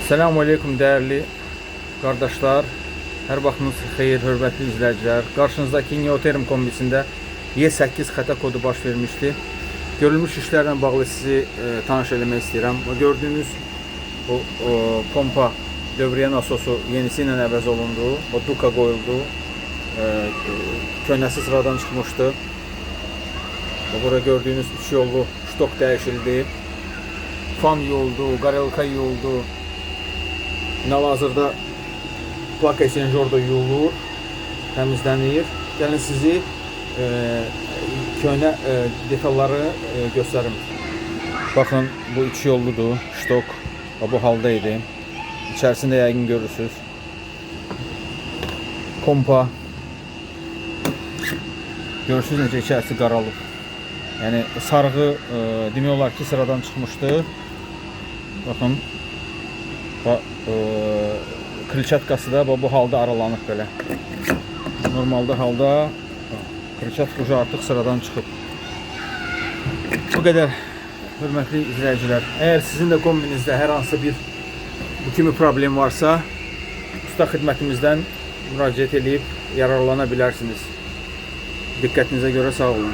Selamun Aleyküm değerli kardeşler. Hər vaxtınız xeyir, hörmətli izləyicilər. Qarşınızdakı Neoterm kombisində Y8 xəta kodu baş vermişdi. Görülmüş işlərlə bağlı sizi tanış eləmək istəyirəm. Gördüyünüz bu pompa dövriyyə nasosu yenisi ilə əvəz olundu. O duka qoyuldu. Köhnəsi sıradan çıxmışdı. Burada gördüyünüz 3 yollu ştok dəyişildi. Fan yoldu, qarelka yoldu. Hal-hazırda plaka esenjor da yuyulur, təmizlənir. Gəlin sizi köhnə detalları göstərim. Baxın, bu 3 yolludur, ştok bu halda idi. İçərisində yəqin görürsünüz. Pompa. Görürsünüz necə içərisi qaralıb. Yəni sarğı demək olar ki sıradan çıxmışdı. Baxın. Krılçatkası da bu halda aralanıb belə. Normalda halda krılçatka artıq sıradan çıxıb. Bu qədər hörmətli izləyicilər. Əgər sizin də kombinizdə hər hansı bir bu kimi problem varsa, usta xidmətimizdən müraciət edib yararlana bilərsiniz. Diqqətinizə görə sağ olun.